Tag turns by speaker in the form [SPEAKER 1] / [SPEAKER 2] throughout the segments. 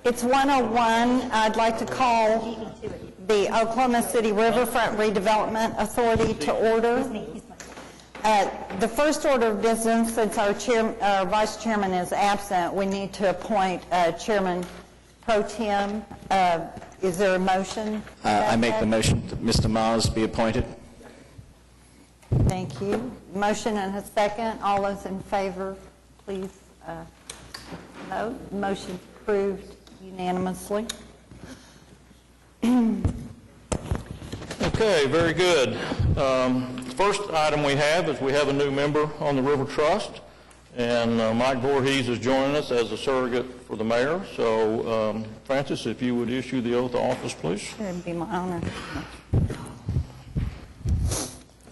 [SPEAKER 1] It's 101. I'd like to call the Oklahoma City Riverfront Redevelopment Authority to order. The first order of business, since our vice chairman is absent, we need to appoint Chairman Pro Tem. Is there a motion?
[SPEAKER 2] I make the motion that Mr. Miles be appointed.
[SPEAKER 1] Thank you. Motion and a second. All those in favor, please vote. Motion approved unanimously.
[SPEAKER 3] Okay, very good. First item we have is we have a new member on the River Trust, and Mike Voorhees is joining us as a surrogate for the mayor. So, Francis, if you would issue the oath of office, please.
[SPEAKER 1] It would be my honor.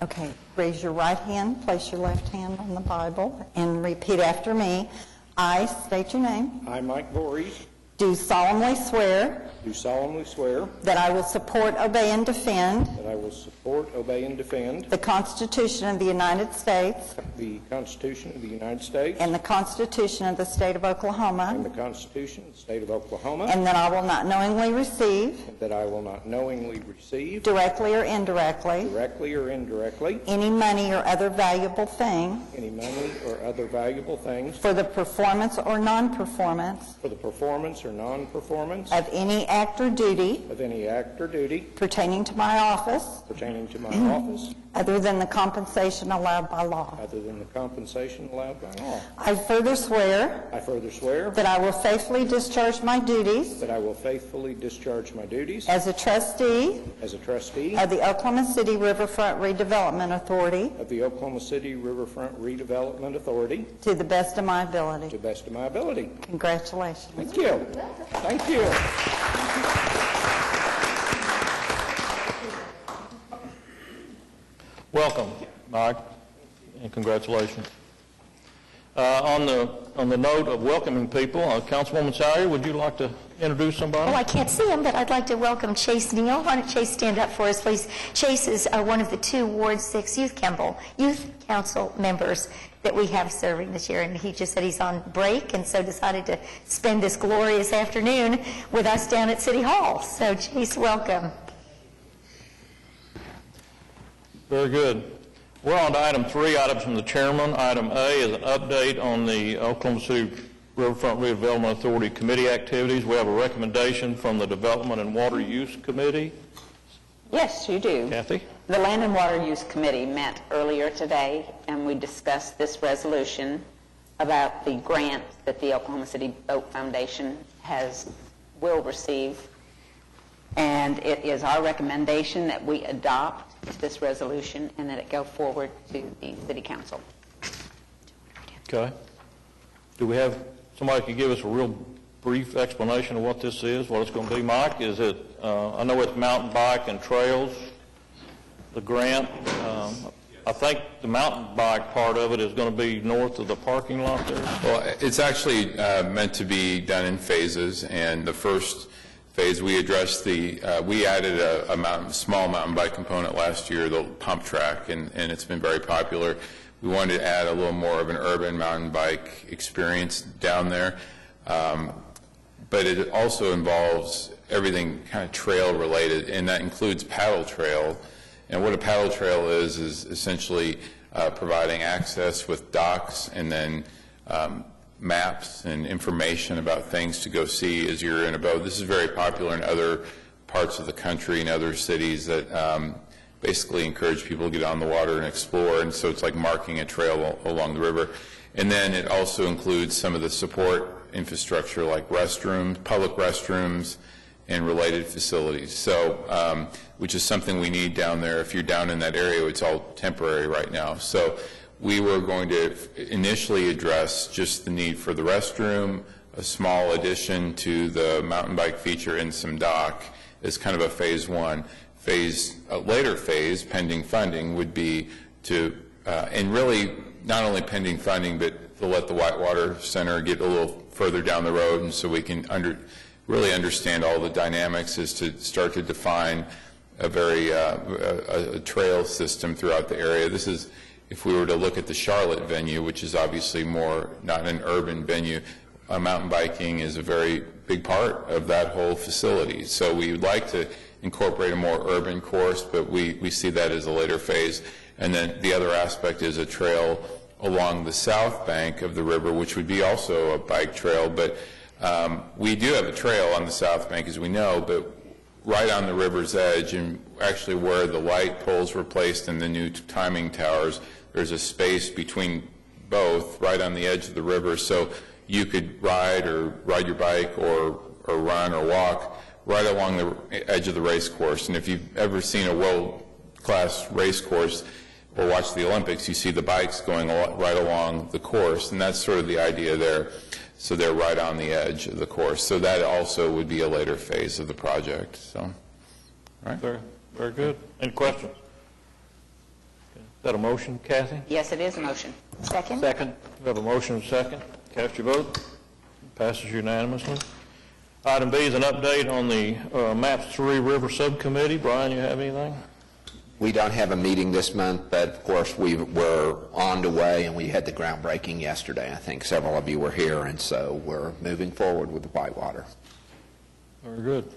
[SPEAKER 1] Okay, raise your right hand, place your left hand on the Bible, and repeat after me. I state your name.
[SPEAKER 4] I, Mike Voorhees,
[SPEAKER 1] Do solemnly swear
[SPEAKER 4] do solemnly swear
[SPEAKER 1] that I will support, obey, and defend
[SPEAKER 4] that I will support, obey, and defend
[SPEAKER 1] the Constitution of the United States
[SPEAKER 4] the Constitution of the United States
[SPEAKER 1] and the Constitution of the State of
[SPEAKER 4] and
[SPEAKER 1] Oklahoma,
[SPEAKER 4] the Constitution of the State of Oklahoma,
[SPEAKER 1] and that I will not knowingly receive,
[SPEAKER 4] and that I will not knowingly receive,
[SPEAKER 1] directly or indirectly,
[SPEAKER 4] directly or indirectly,
[SPEAKER 1] any money or other valuable thing
[SPEAKER 4] any money or other valuable things
[SPEAKER 1] for the performance or non-performance
[SPEAKER 4] for the performance or non-performance
[SPEAKER 1] of any act or duty
[SPEAKER 4] of any act or duty
[SPEAKER 1] pertaining to my office,
[SPEAKER 4] pertaining to my office,
[SPEAKER 1] other than the compensation allowed by law.
[SPEAKER 4] other than the compensation allowed by law.
[SPEAKER 1] I further swear
[SPEAKER 4] I further swear
[SPEAKER 1] that I will faithfully discharge my duties
[SPEAKER 4] that I will faithfully discharge my duties
[SPEAKER 1] as a trustee
[SPEAKER 4] as a trustee
[SPEAKER 1] of the Oklahoma City Riverfront Redevelopment Authority
[SPEAKER 4] of the Oklahoma City Riverfront Redevelopment Authority
[SPEAKER 1] to the best of my
[SPEAKER 4] to
[SPEAKER 1] ability.
[SPEAKER 4] the best of my ability.
[SPEAKER 1] Congratulations.
[SPEAKER 4] Thank you. Thank you.
[SPEAKER 3] Welcome, Mike, and congratulations. On the note of welcoming people, Councilwoman Salyer, would you like to introduce somebody?
[SPEAKER 5] Oh, I can't see him, but I'd like to welcome Chase Neal. Why don't Chase stand up for us, please? Chase is one of the 2 Ward 6 Youth Council members that we have serving this year, and he just said he's on break and so decided to spend this glorious afternoon with us down at City Hall. So, Chase, welcome.
[SPEAKER 3] Very good. We're on to item 3, items from the chairman. Item A is an update on the Oklahoma City Riverfront Redevelopment Authority committee activities. We have a recommendation from the Development and Water Use Committee.
[SPEAKER 6] Yes, you do.
[SPEAKER 3] Kathy?
[SPEAKER 6] The Land and Water Use Committee met earlier today, and we discussed this resolution about the grant that the Oklahoma City Boat Foundation will receive. And it is our recommendation that we adopt this resolution and that it go forward to the City Council.
[SPEAKER 3] Okay. Do we have somebody who can give us a real brief explanation of what this is, what it's going to be? Mike, is it, I know it's mountain bike and trails, the grant. I think the mountain bike part of it is going to be north of the parking lot there.
[SPEAKER 7] Well, it's actually meant to be done in phases, and the first phase we addressed we added a small mountain bike component last year, the pump track, and it's been very popular. We wanted to add a little more of an urban mountain bike experience down there, but it also involves everything kind of trail related, and that includes paddle trail. And what a paddle trail is essentially providing access with docks and then maps and information about things to go see as you're in a boat. This is very popular in other parts of the country and other cities that basically encourage people to get on the water and explore, and so it's like marking a trail along the river. And then it also includes some of the support infrastructure like restrooms, public restrooms, and related facilities. So, which is something we need down there. If you're down in that area, it's all temporary right now. So we were going to initially address just the need for the restroom, a small addition to the mountain bike feature, and some dock as kind of a phase 1. A later phase, pending funding, would be to, and really not only pending funding, but to let the Whitewater Center get a little further down the road, and so we can really understand all the dynamics, is to start to define a trail system throughout the area. This is, if we were to look at the Charlotte venue, which is obviously more not an urban venue, mountain biking is a very big part of that whole facility. So we would like to incorporate a more urban course, but we see that as a later phase. And then the other aspect is a trail along the south bank of the river, which would be also a bike trail. But we do have a trail on the south bank, as we know, but right on the river's edge, and actually where the light poles were placed and the new timing towers, there's a space between both, right on the edge of the river, so you could ride your bike or run or walk right along the edge of the race course. And if you've ever seen a world-class race course or watched the Olympics, you see the bikes going right along the course, and that's sort of the idea there. So they're right on the edge of the course. So that also would be a later phase of the project. So, all right.
[SPEAKER 3] Very, very good. Any questions? Okay. Is that a motion, Kathy?
[SPEAKER 6] Yes, it is a motion.
[SPEAKER 5] Second?
[SPEAKER 3] Second. We have a motion and a second. Cast your vote. Passes unanimously. Item B is an update on the MAP 3 River Subcommittee. Brian, you have anything?
[SPEAKER 8] We don't have a meeting this month, but of course we were on the way and we had the groundbreaking yesterday. I think several of you were here, and so we're moving forward with the Whitewater.
[SPEAKER 3] Very good.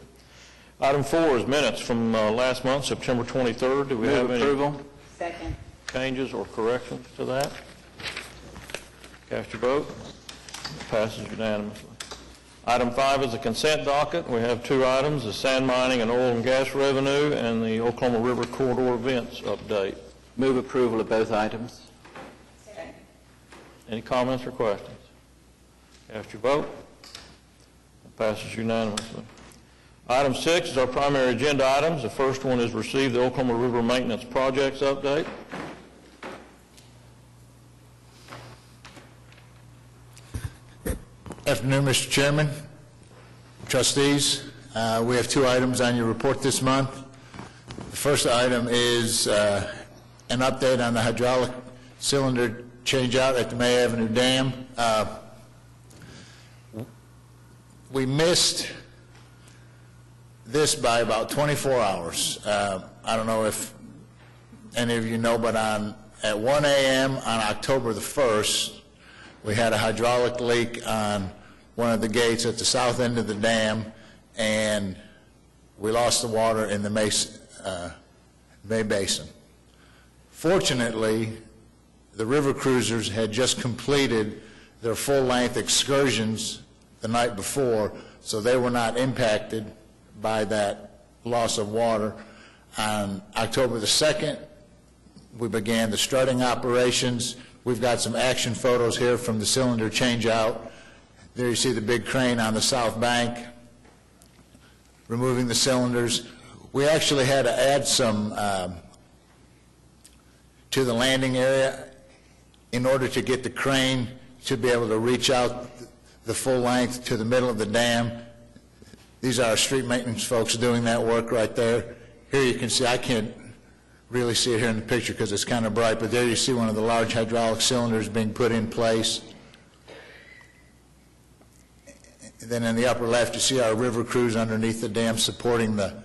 [SPEAKER 3] Item 4 is minutes from last month, September 23rd. Do we have any
[SPEAKER 2] approval?
[SPEAKER 6] Second.
[SPEAKER 3] changes or corrections to that? Cast your vote. Passes unanimously. Item 5 is the consent docket. We have 2 items, the sand mining and oil and gas revenue and the Oklahoma River corridor events update.
[SPEAKER 2] Move approval of both items.
[SPEAKER 3] Any comments or questions? Cast your vote. Passes unanimously. Item 6 is our primary agenda items. The first one is receive the Oklahoma River Maintenance Projects update.
[SPEAKER 9] Afternoon, Mr. Chairman, trustees. We have 2 items on your report this month. The first item is an update on the hydraulic cylinder change-out at the May Avenue Dam. We missed this by about 24 hours. I don't know if any of you know, but at 1 a.m. on October the 1st, we had a hydraulic leak on one of the gates at the south end of the dam, and we lost the water in the May Basin. Fortunately, the river cruisers had just completed their full-length excursions the night before, so they were not impacted by that loss of water. On October the 2nd, we began the strutting operations. We've got some action photos here from the cylinder change-out. There you see the big crane on the south bank removing the cylinders. We actually had to add some to the landing area in order to get the crane to be able to reach out the full length to the middle of the dam. These are our street maintenance folks doing that work right there. Here you can see, I can't really see it here in the picture because it's kind of bright, but there you see one of the large hydraulic cylinders being put in place. And then in the upper left, you see our river crews underneath the dam supporting the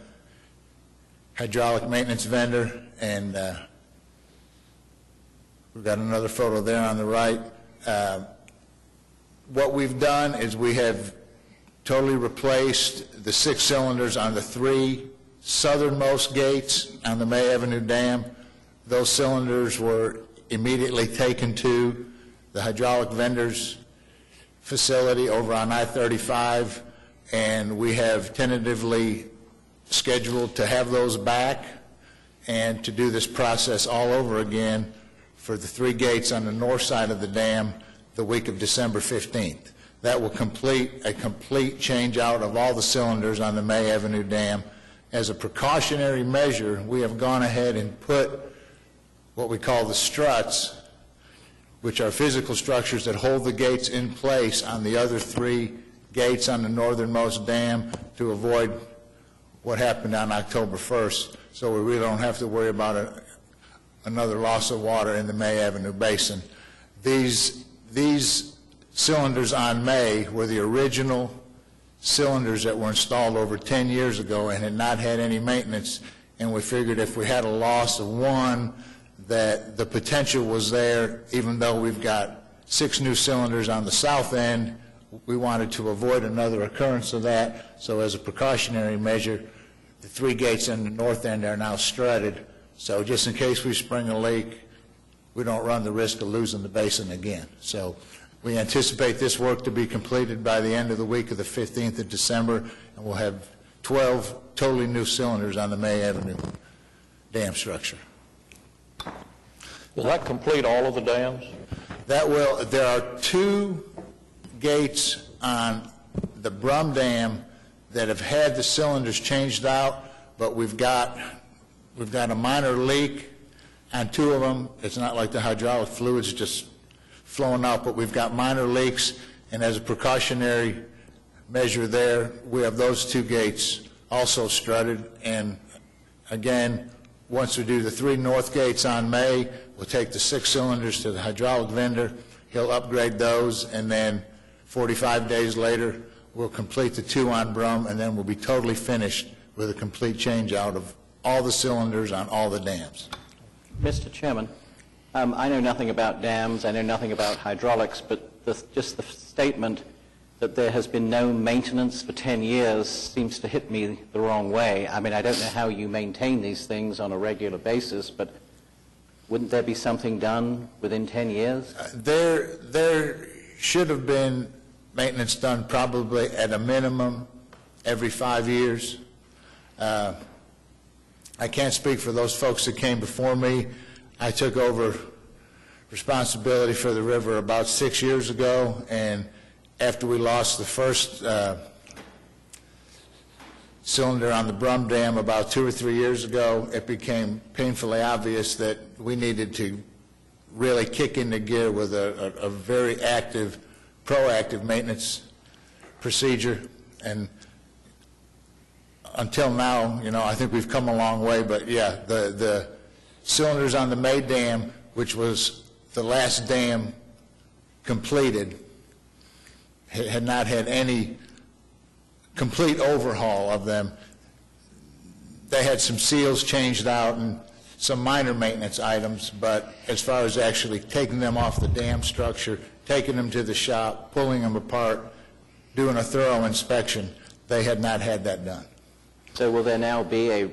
[SPEAKER 9] hydraulic maintenance vendor, and we've got another photo there on the right. What we've done is we have totally replaced the 6 cylinders on the 3 southernmost gates on the May Avenue Dam. Those cylinders were immediately taken to the hydraulic vendor's facility over on I-35, and we have tentatively scheduled to have those back and to do this process all over again for the 3 gates on the north side of the dam the week of December 15th. That will complete a complete change out of all the cylinders on the May Avenue Dam. As a precautionary measure, we have gone ahead and put what we call the struts, which are physical structures that hold the gates in place on the other 3 gates on the northernmost dam to avoid what happened on October 1st, so we really don't have to worry about another loss of water in the May Avenue Basin. These cylinders on May were the original cylinders that were installed over 10 years ago and had not had any maintenance, and we figured if we had a loss of one, that the potential was there, even though we've got 6 new cylinders on the south end we wanted to avoid another occurrence of that, so as a precautionary measure, the 3 gates in the north end are now strutted, so just in case we spring a leak, we don't run the risk of losing the basin again. So we anticipate this work to be completed by the end of the week of the 15th of December, and we'll have 12 totally new cylinders on the May Avenue dam structure.
[SPEAKER 3] Will that complete all of the dams?
[SPEAKER 9] That will, there are 2 gates on the Brum Dam that have had the cylinders changed out, but we've got a minor leak on 2 of them. It's not like the hydraulic fluid's just flowing out, but we've got minor leaks, and as a precautionary measure there, we have those 2 gates also strutted, and again, once we do the 3 north gates on May, we'll take the 6 cylinders to the hydraulic vendor, he'll upgrade those, and then 45 days later, we'll complete the 2 on Brum, and then we'll be totally finished with a complete change out of all the cylinders on all the dams.
[SPEAKER 2] Mr. Chairman, I know nothing about dams, I know nothing about hydraulics, but just the statement that there has been no maintenance for 10 years seems to hit me the wrong way. I mean, I don't know how you maintain these things on a regular basis, but wouldn't there be something done within 10 years?
[SPEAKER 9] There should have been maintenance done probably at a minimum every 5 years. I can't speak for those folks that came before me. I took over responsibility for the river about 6 years ago, and after we lost the first cylinder on the Brum Dam about 2 or 3 years ago, it became painfully obvious that we needed to really kick into gear with a very active, proactive maintenance procedure. And until now, you know, I think we've come a long way, but yeah, the cylinders on the May Dam, which was the last dam completed, had not had any complete overhaul of them. They had some seals changed out and some minor maintenance items, but as far as actually taking them off the dam structure, taking them to the shop, pulling them apart, doing a thorough inspection, they had not had that done.
[SPEAKER 2] So will there now be a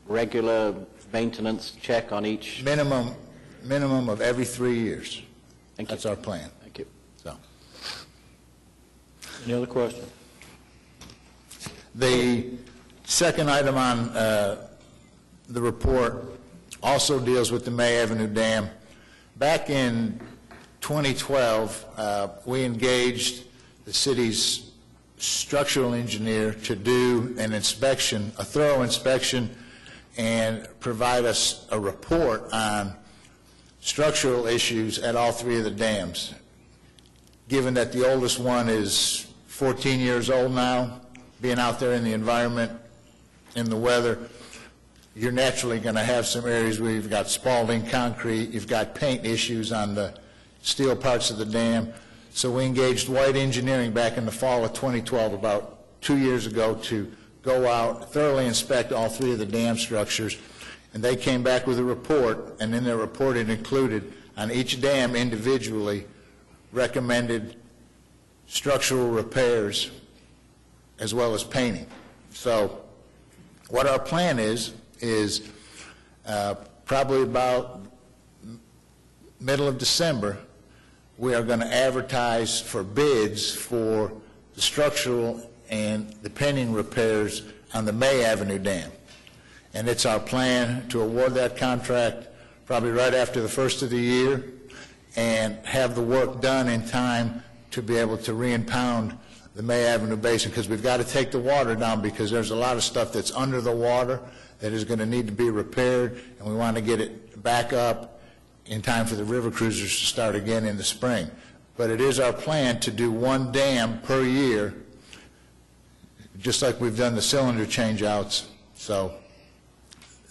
[SPEAKER 2] regular maintenance check on each?
[SPEAKER 9] Minimum of every 3 years.
[SPEAKER 2] Thank you.
[SPEAKER 9] That's our plan.
[SPEAKER 2] Thank you.
[SPEAKER 9] So,
[SPEAKER 3] Any other questions?
[SPEAKER 9] the second item on the report also deals with the May Avenue Dam. Back in 2012, we engaged the city's structural engineer to do an inspection, a thorough inspection, and provide us a report on structural issues at all 3 of the dams. Given that the oldest one is 14 years old now, being out there in the environment, in the weather, you're naturally going to have some areas where you've got spalling concrete, you've got paint issues on the steel parts of the dam. So we engaged White Engineering back in the fall of 2012, about 2 years ago, to go out, thoroughly inspect all 3 of the dam structures, and they came back with a report, and in their report it included on each dam individually recommended structural repairs as well as painting. So what our plan is probably about middle of December, we are going to advertise for bids for the structural and the painting repairs on the May Avenue Dam. And it's our plan to award that contract probably right after the first of the year and have the work done in time to be able to re-impound the May Avenue Basin, because we've got to take the water down, because there's a lot of stuff that's under the water that is going to need to be repaired, and we want to get it back up in time for the river cruisers to start again in the spring. But it is our plan to do 1 dam per year, just like we've done the cylinder change-outs. So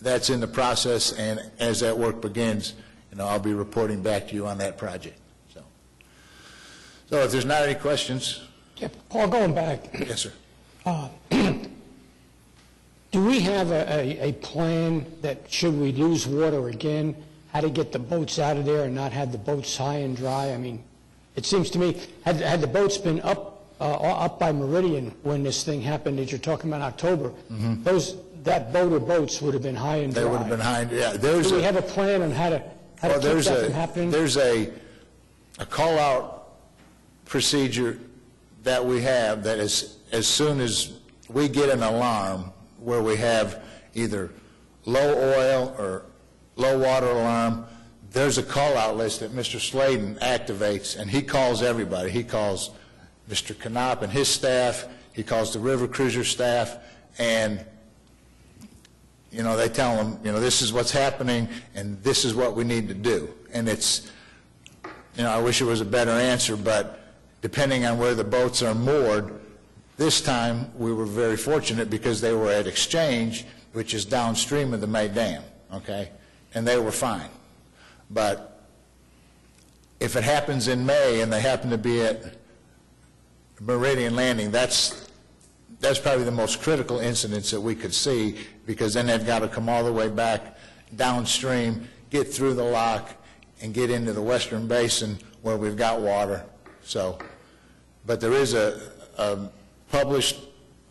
[SPEAKER 9] that's in the process, and as that work begins, you know, I'll be reporting back to you on that project. So if there's not any questions.
[SPEAKER 10] Yeah, Paul, going back,
[SPEAKER 9] Yes, sir.
[SPEAKER 10] do we have a plan that should we lose water again, how to get the boats out of there and not have the boats high and dry? I mean, it seems to me, had the boats been up up by Meridian, when this thing happened that you're talking about in October, that boat or boats would have been high and dry.
[SPEAKER 9] They would have been high, yeah.
[SPEAKER 10] Do we have a plan on how to keep that from happening?
[SPEAKER 9] There's a call-out procedure that we have that is, as soon as we get an alarm where we have either low oil or low water alarm, there's a call-out list that Mr. Sladen activates, and he calls everybody. He calls Mr. Knopp and his staff, he calls the River Cruiser staff, and, you know, they tell them, you know, this is what's happening, and this is what we need to do. And it's, you know, I wish it was a better answer, but depending on where the boats are moored, this time we were very fortunate because they were at Exchange, which is downstream of the May Dam, okay? And they were fine. But if it happens in May and they happen to be at Meridian Landing, that's probably the most critical incidents that we could see, because then they've got to come all the way back downstream, get through the lock, and get into the Western Basin where we've got water. So, but there is a published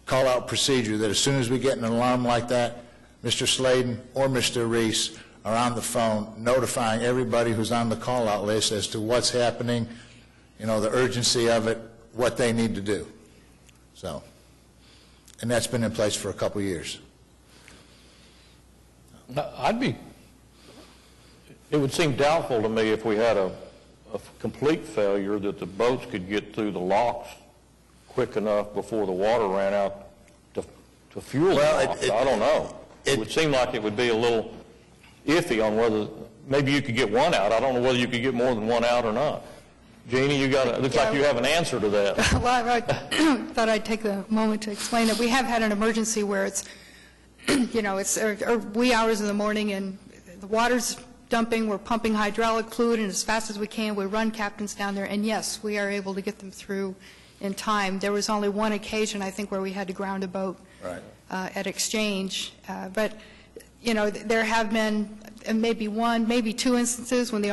[SPEAKER 9] call-out procedure that as soon as we get an alarm like that, Mr. Sladen or Mr. Reese are on the phone notifying everybody who's on the call-out list as to what's happening, you know, the urgency of it, what they need to do. So, and that's been in place for a couple years.
[SPEAKER 3] It would seem doubtful to me if we had a complete failure that the boats could get through the locks quick enough before the water ran out to fuel the locks. I don't know. It would seem like it would be a little iffy on whether, maybe you could get one out. I don't know whether you could get more than one out or not. Jeannie, it looks like you have an answer to that.
[SPEAKER 11] Well, I thought I'd take a moment to explain that we have had an emergency where it's, you know, it's wee hours in the morning and the water's dumping, we're pumping hydraulic fluid, and as fast as we can, we run captains down there, and yes, we are able to get them through in time. There was only one occasion, I think, where we had to ground a boat at Exchange, but, you know, there have been maybe one, maybe two instances when the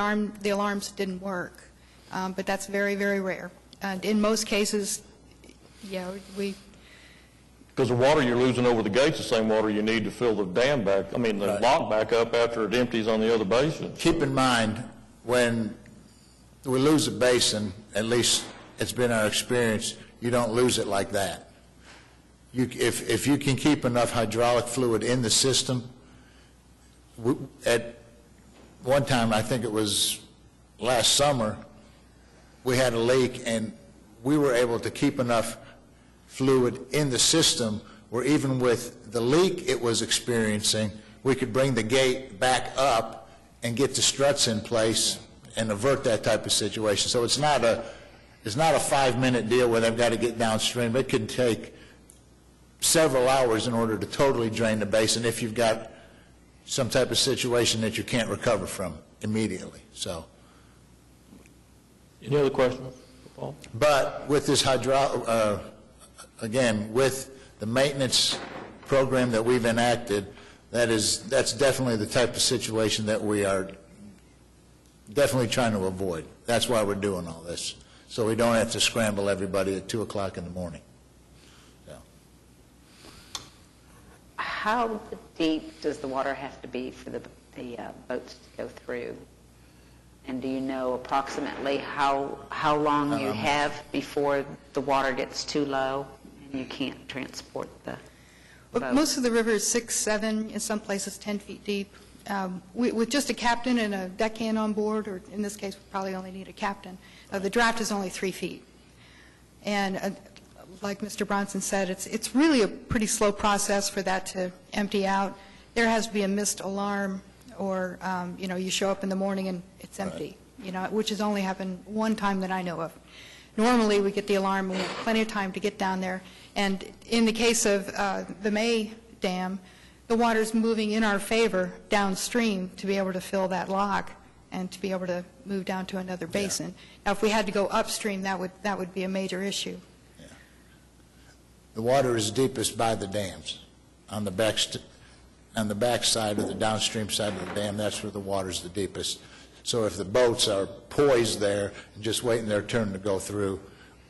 [SPEAKER 11] alarms didn't work, but that's very, very rare. And in most cases, yeah,
[SPEAKER 3] because the water you're losing over the gate's the same water you need to fill the dam back, the lock back up after it empties on the other basin.
[SPEAKER 9] Keep in mind, when we lose a basin, at least it's been our experience, you don't lose it like that. If you can keep enough hydraulic fluid in the system, at one time, I think it was last summer, we had a leak, and we were able to keep enough fluid in the system where even with the leak it was experiencing, we could bring the gate back up and get the struts in place and avert that type of situation. So it's not a 5-minute deal where they've got to get downstream. It could take several hours in order to totally drain the basin if you've got some type of situation that you can't recover from immediately. So,
[SPEAKER 3] any other questions, Paul?
[SPEAKER 9] But with this again, with the maintenance program that we've enacted, that's definitely the type of situation that we are definitely trying to avoid. That's why we're doing all this, so we don't have to scramble everybody at 2 o'clock in the morning. So.
[SPEAKER 6] How deep does the water have to be for the boats to go through? And do you know approximately how long you have before the water gets too low and you can't transport the boat?
[SPEAKER 11] Most of the river is 6, 7, in some places 10 feet deep. With just a captain and a deckhand on board, or in this case, we probably only need a captain, the draft is only 3 feet. And like Mr. Bronson said, it's really a pretty slow process for that to empty out. There has to be a missed alarm, or you know, you show up in the morning and it's empty, you know, which has only happened one time that I know of. Normally, we get the alarm, we have plenty of time to get down there, and in the case of the May Dam, the water's moving in our favor downstream to be able to fill that lock and to be able to move down to another basin. Now, if we had to go upstream, that would be a major issue.
[SPEAKER 9] Yeah. The water is deepest by the dams. On the back side of the downstream side of the dam, that's where the water's the deepest. So if the boats are poised there and just waiting their turn to go through,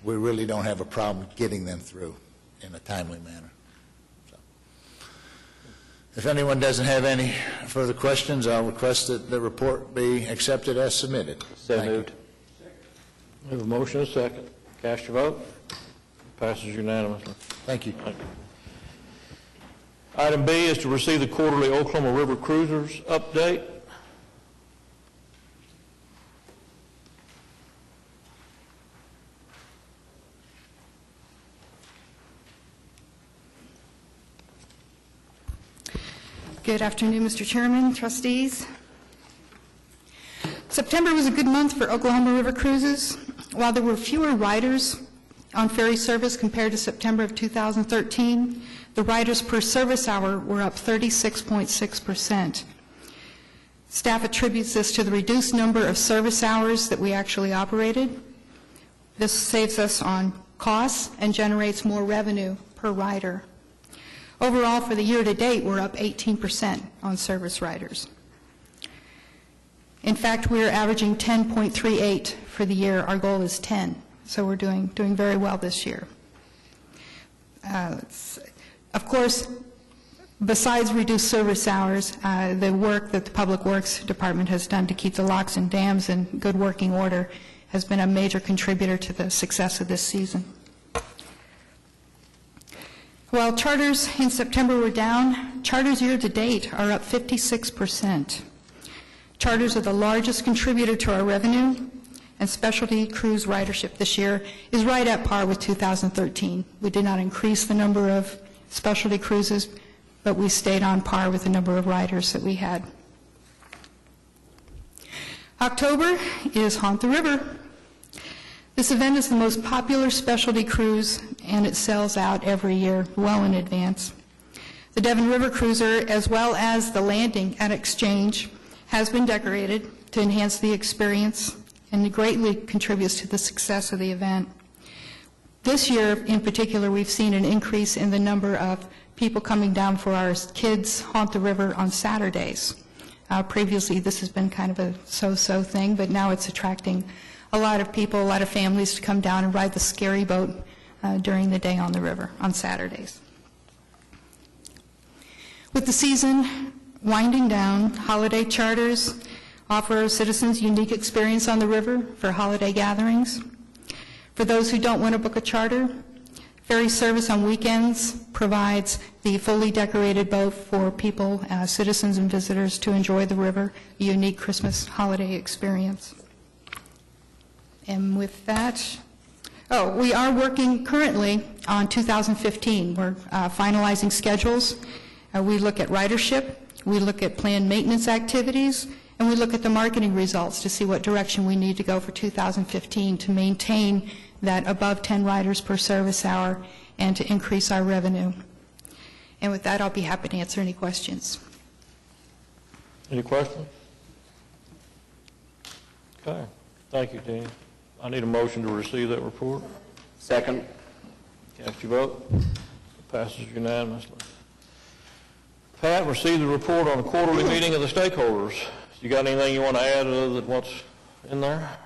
[SPEAKER 9] we really don't have a problem getting them through in a timely manner. So, if anyone doesn't have any further questions, I'll request that the report be accepted as submitted.
[SPEAKER 2] So
[SPEAKER 9] Thank you.
[SPEAKER 2] moved.
[SPEAKER 3] We have a motion and a second. Cast your vote. Passes unanimously.
[SPEAKER 9] Thank you.
[SPEAKER 3] Thank you. Item B is to receive the quarterly Oklahoma River Cruisers update.
[SPEAKER 11] Good afternoon, Mr. Chairman, trustees. September was a good month for Oklahoma River cruises. While there were fewer riders on ferry service compared to September of 2013, the riders per service hour were up 36.6%. Staff attributes this to the reduced number of service hours that we actually operated. This saves us on costs and generates more revenue per rider. Overall, for the year-to-date, we're up 18% on service riders. In fact, we're averaging 10.38 for the year. Our goal is 10, so we're doing very well this year. Of course, besides reduced service hours, the work that the Public Works Department has done to keep the locks and dams in good working order has been a major contributor to the success of this season. While charters in September were down, charters year-to-date are up 56%. Charters are the largest contributor to our revenue, and specialty cruise ridership this year is right at par with 2013. We did not increase the number of specialty cruises, but we stayed on par with the number of riders that we had. October is Haunt the River. This event is the most popular specialty cruise, and it sells out every year well in advance. The Devon River Cruiser, as well as the landing at Exchange, has been decorated to enhance the experience, and it greatly contributes to the success of the event. This year, in particular, we've seen an increase in the number of people coming down for our kids Haunt the River on Saturdays. Previously, this has been kind of a so-so thing, but now it's attracting a lot of people, a lot of families to come down and ride the scary boat during the day on the river on Saturdays. With the season winding down, holiday charters offer our citizens unique experience on the river for holiday gatherings. For those who don't want to book a charter, ferry service on weekends provides the fully decorated boat for people, citizens and visitors, to enjoy the river, a unique Christmas holiday experience. And with that, we are working currently on 2015. We're finalizing schedules. We look at ridership, we look at planned maintenance activities, and we look at the marketing results to see what direction we need to go for 2015 to maintain that above 10 riders per service hour and to increase our revenue. And with that, I'll be happy to answer any questions.
[SPEAKER 3] Any questions? Okay. Thank you, Dean. I need a motion to receive that report.
[SPEAKER 2] Second.
[SPEAKER 3] Cast your vote. It passes unanimously. Pat, receive the report on the quarterly meeting of the stakeholders. You got anything you want to add other than what's in there?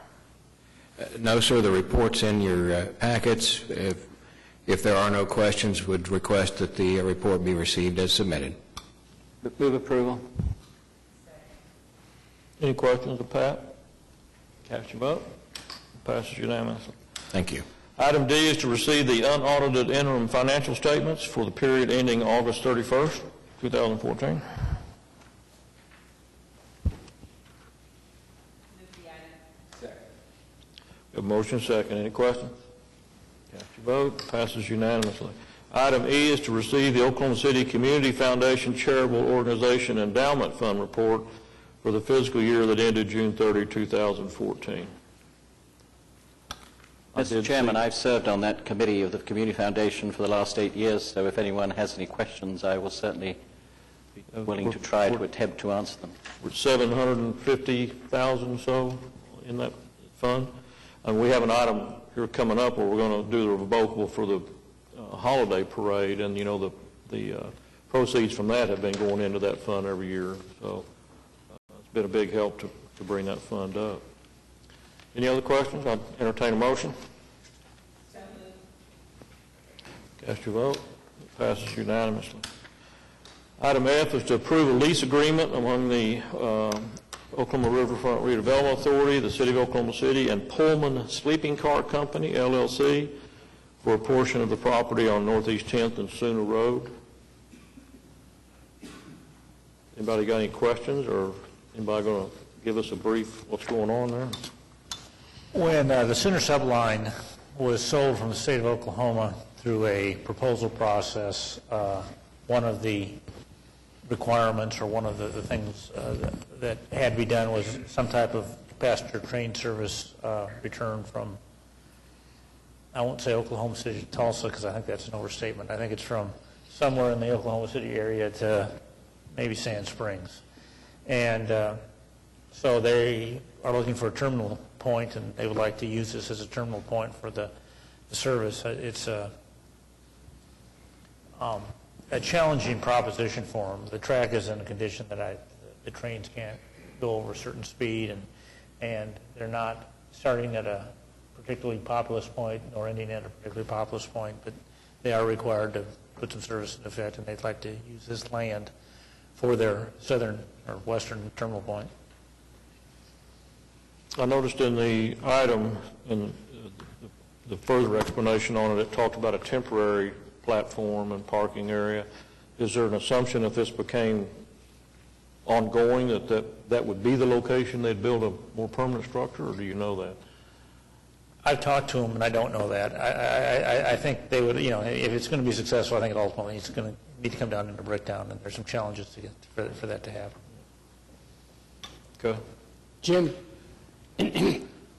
[SPEAKER 12] No, sir. The report's in your packets. If there are no questions, would request that the report be received as submitted.
[SPEAKER 2] Move approval.
[SPEAKER 3] Any questions of Pat? Cast your vote. Passes unanimously.
[SPEAKER 12] Thank you.
[SPEAKER 3] Item D is to receive the unaudited interim financial statements for the period ending August 31st, 2014. We have a motion second. Any questions? Cast your vote. Passes unanimously. Item E is to receive the Oklahoma City Community Foundation Charitable Organization Endowment Fund report for the fiscal year that ended June 30, 2014.
[SPEAKER 2] Mr. Chairman, I've served on that committee of the Community Foundation for the last 8 years, so if anyone has any questions, I will certainly be willing to try to attempt to answer them.
[SPEAKER 3] We're $750,000 or so in that fund. And we have an item here coming up where we're going to do the revocable for the holiday parade, and, you know, the proceeds from that have been going into that fund every year. So it's been a big help to bring that fund up. Any other questions? I'll entertain a motion. Cast your vote. Passes unanimously. Item F is to approve a lease agreement among the Oklahoma Riverfront Redevelopment Authority, the City of Oklahoma City, and Pullman Sleeping Car Company, LLC, for a portion of the property on Northeast 10th and Sooner Road. Anybody got any questions, or anybody going to give us a brief what's going on there?
[SPEAKER 13] When the Sooner Subline was sold from the state of Oklahoma through a proposal process, one of the requirements or one of the things that had to be done was some type of passenger train service return from, I won't say Oklahoma City to Tulsa because I think that's an overstatement. I think it's from somewhere in the Oklahoma City area to maybe Sand Springs. And so they are looking for a terminal point, and they would like to use this as a terminal point for the service. It's a challenging proposition for them. The track is in a condition that the trains can't go over a certain speed, and they're not starting at a particularly populous point nor ending at a particularly populous point, but they are required to put some service in effect, and they'd like to use this land for their southern or western terminal point.
[SPEAKER 3] I noticed in the item, in the further explanation on it, it talked about a temporary platform and parking area. Is there an assumption if this became ongoing that would be the location they'd build a more permanent structure, or do you know that?
[SPEAKER 13] I've talked to them, and I don't know that. I think they would, if it's going to be successful, I think it ultimately it's going to need to come down into breakdown, and there's some challenges to get for that to happen.
[SPEAKER 3] Okay.
[SPEAKER 10] Jim,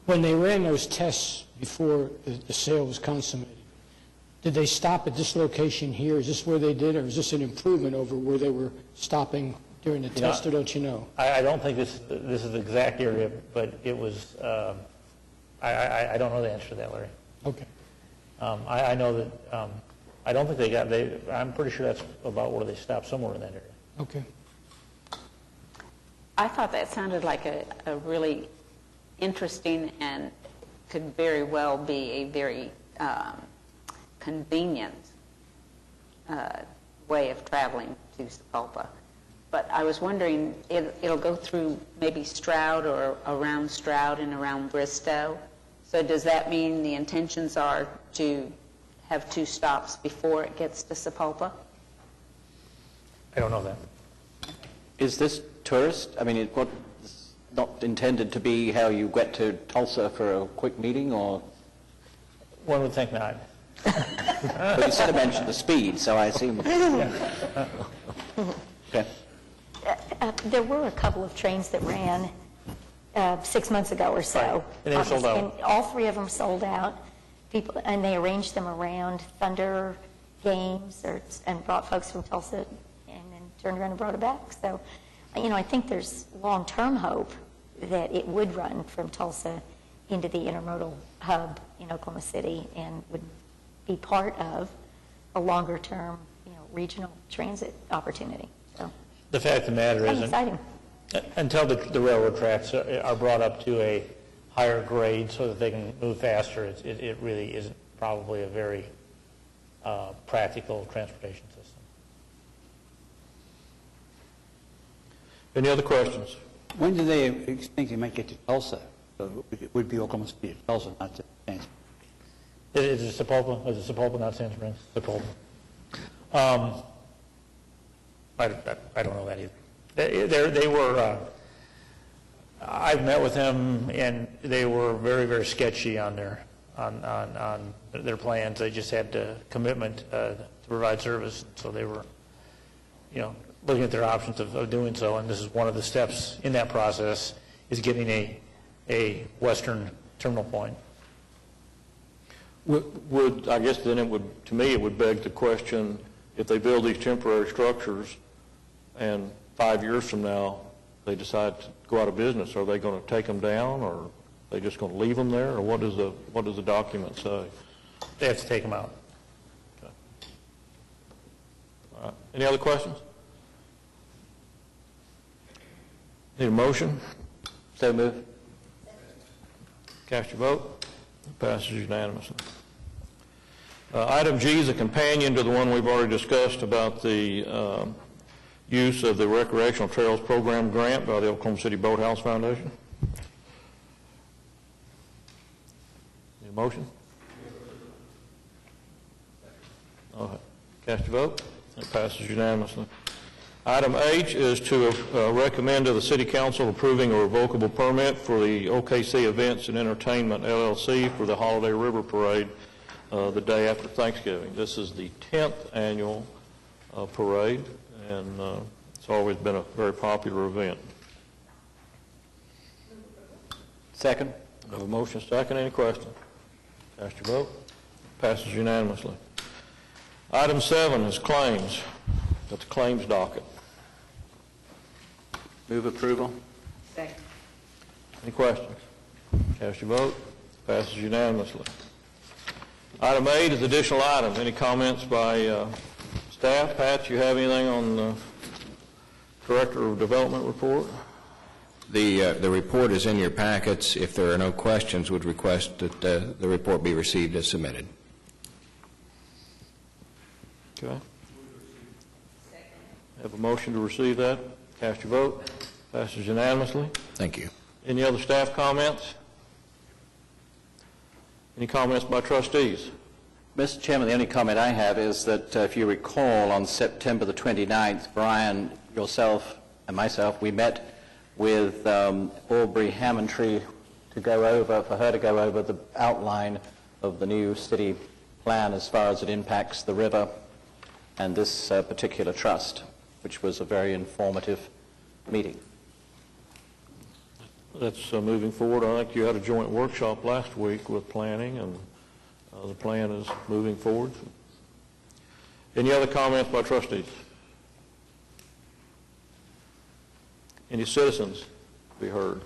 [SPEAKER 10] when they ran those tests before the sale was consummated, did they stop at this location here? Is this where they did, or is this an improvement over where they were stopping during the test, or don't you know?
[SPEAKER 13] I don't think this is the exact area, but it was, I don't know the answer to that, Larry.
[SPEAKER 10] Okay.
[SPEAKER 13] I know that, I don't think I'm pretty sure that's about where they stopped, somewhere in that area.
[SPEAKER 10] Okay.
[SPEAKER 6] I thought that sounded like a really interesting and could very well be a very convenient way of traveling to Sapulpa. But I was wondering, it'll go through maybe Stroud or around Stroud and around Bristow. So does that mean the intentions are to have 2 stops before it gets to Sapulpa?
[SPEAKER 13] I don't know that.
[SPEAKER 2] Is this tourist? I mean, it's not intended to be how you get to Tulsa for a quick meeting, or?
[SPEAKER 13] One would think not.
[SPEAKER 2] But you sort of mentioned the speed, so I assume. Okay.
[SPEAKER 5] There were a couple of trains that ran 6 months ago or so.
[SPEAKER 13] Right. And they were sold out.
[SPEAKER 5] And all 3 of them sold out. And they arranged them around Thunder games and brought folks from Tulsa and then turned around and brought it back. So, I think there's long-term hope that it would run from Tulsa into the intermodal hub in Oklahoma City and would be part of a longer-term, regional transit opportunity. So
[SPEAKER 13] The fact of the matter is,
[SPEAKER 5] exciting.
[SPEAKER 13] Until the railroad tracks are brought up to a higher grade so that they can move faster, it really isn't probably a very practical transportation system.
[SPEAKER 3] Any other questions?
[SPEAKER 14] When do they think they might get to Tulsa? So it would be Oklahoma City to Tulsa, not to Sand Springs.
[SPEAKER 13] Is it Sapulpa? Is it Sapulpa, not Sand Springs? Sapulpa. I don't know that either. They were, I've met with them, and they were very, very sketchy on their plans. They just had a commitment to provide service, so they were, looking at their options of doing so, and this is one of the steps in that process, is getting a western terminal point.
[SPEAKER 3] I guess then to me, it would beg the question, if they build these temporary structures and 5 years from now they decide to go out of business, are they going to take them down, or are they just going to leave them there, or what does the document say?
[SPEAKER 13] They have to take them out.
[SPEAKER 3] Okay. All right. Any other questions? Need a motion?
[SPEAKER 2] So moved.
[SPEAKER 3] Cast your vote. Passes unanimously. Item G is a companion to the one we've already discussed about the use of the Recreational Trails Program grant by the Oklahoma City Boathouse Foundation. Need a motion? All right. Cast your vote. It passes unanimously. Item H is to recommend to the City Council approving a revocable permit for the OKC Events and Entertainment LLC for the Holiday River Parade the day after Thanksgiving. This is the 10th annual parade, and it's always been a very popular event.
[SPEAKER 2] Second.
[SPEAKER 3] I have a motion second. Any questions? Cast your vote. Passes unanimously. Item 7 is claims. Got the claims docket.
[SPEAKER 2] Move approval.
[SPEAKER 6] Second.
[SPEAKER 3] Any questions? Cast your vote. Passes unanimously. Item 8 is additional items. Any comments by staff? Pat, you have anything on the Director of Development report?
[SPEAKER 12] The report is in your packets. If there are no questions, would request that the report be received as submitted.
[SPEAKER 3] Okay. Have a motion to receive that. Cast your vote. Passes unanimously.
[SPEAKER 12] Thank you.
[SPEAKER 3] Any other staff comments? Any comments by trustees?
[SPEAKER 2] Mr. Chairman, the only comment I have is that if you recall, on September the 29th, Brian, yourself, and myself, we met with Aubrey Hammondtree for her to go over the outline of the new city plan as far as it impacts the river and this particular trust, which was a very informative meeting.
[SPEAKER 3] That's moving forward. I think you had a joint workshop last week with planning, and the plan is moving forward. Any other comments by trustees? Any citizens be heard?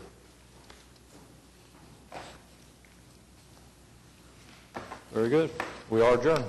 [SPEAKER 3] Very good. We are adjourned.